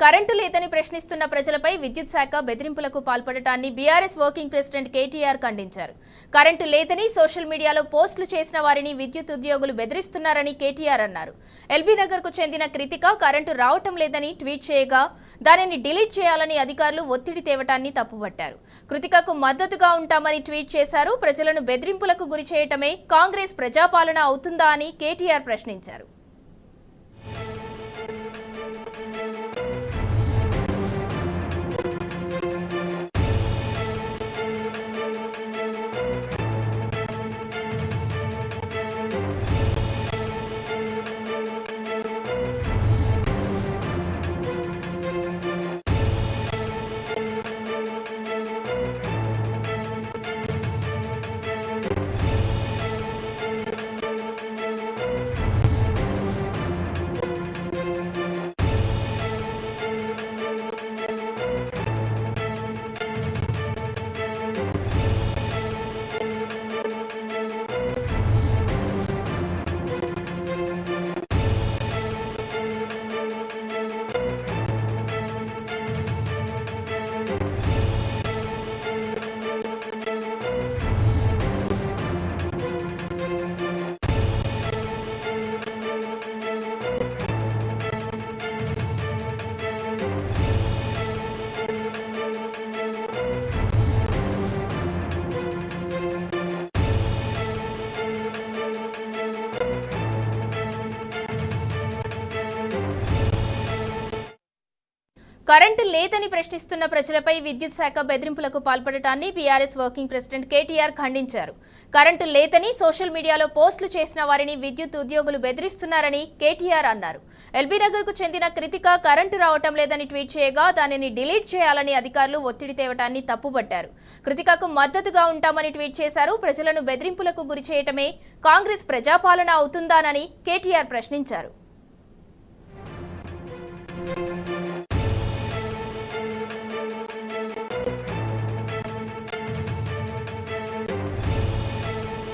Current లేదని ప్రశ్నిస్తున్న ప్రజలపై విద్యుత్ శాఖ బెదిరింపులకు పాల్పడటాన్ని బీఆర్ఎస్ వర్కింగ్ ప్రెసిడెంట్ కేటీఆర్ ఖండించారు. కరెంటు లేదని సోషల్ మీడియాలో పోస్టులు చేసిన వారిని విద్యుత్ ఉద్యోగులు బెదిరిస్తున్నారని కేటీఆర్ అన్నారు. ఎల్బీ నగర్ కు చెందిన కృతిక కరెంటు రావటం లేదని ట్వీట్ చేయగా దానిని డిలీట్ చేయాలని అధికారులు ఒత్తిడి తేవటాన్ని తప్పుపట్టారు. కృతికకు మద్దతుగా ఉంటామని ట్వీట్ చేశారు. ప్రజలను బెదిరింపులకు గురి చేయటమే కాంగ్రెస్ ప్రజాపాలన అవుతుందా అని కేటీఆర్ ప్రశ్నించారు. కరెంటు లేదని ప్రశ్నిస్తున్న ప్రజలపై విద్యుత్ శాఖ బెదిరింపులకు పాల్పడటాన్ని బీఆర్ఎస్ వర్కింగ్ ప్రెసిడెంట్ కేటీఆర్ ఖండించారు. కరెంటు లేదని సోషల్ మీడియాలో పోస్టులు చేసిన వారిని విద్యుత్ ఉద్యోగులు బెదిరిస్తున్నారని కేటీఆర్ అన్నారు. ఎల్బీ నగర్ కు చెందిన కృతిక కరెంటు రావటం లేదని ట్వీట్ చేయగా దానిని డిలీట్ చేయాలని అధికారులు ఒత్తిడి తేవటాన్ని తప్పుపట్టారు. కృతికకు మద్దతుగా ఉంటామని ట్వీట్ చేశారు. ప్రజలను బెదిరింపులకు గురి చేయటమే కాంగ్రెస్ ప్రజాపాలన అవుతుందానని కేటీఆర్ ప్రశ్నించారు.